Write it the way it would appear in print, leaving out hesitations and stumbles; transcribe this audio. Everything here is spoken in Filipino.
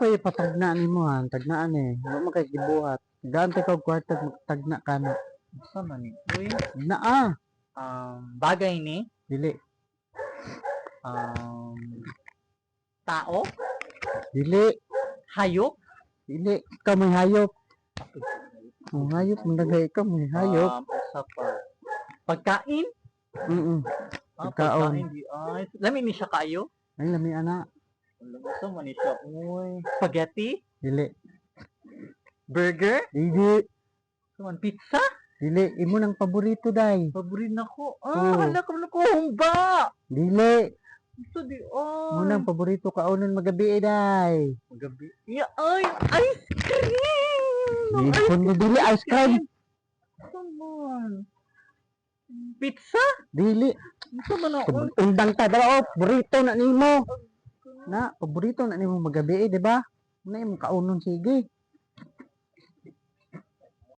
ko ipatagna nimo ha, tagnaan eh. Wa man kay gibuhat. Gante ko kwarta tagna kana. Sa man ni. Uy, Na bagay ni dili. tao, Dili, hayop, dili ka may hayop. Ang hayop mo nagay ka may hayop. Usa pa. Pagkain? Pagkaon. Pagkain di ay. Lami ni siya kayo? Ay lami ana. Alam mo sa man ni siya. Uy, spaghetti, Dili. burger, Dili. suman pizza. Dili, imo nang paborito day. Paborito nako. Oo. Hala ko nako humba. Dili. Ito di Mo ay. nang paborito kaunon magabi day. Magabi. Ya ay, ice cream. Kung dili ice cream. Come on. Pizza? Dili. Ito man ako. Undang ta daw, paborito na nimo. Na, paborito na nimo magabi, di ba? Na imong kaunon sige.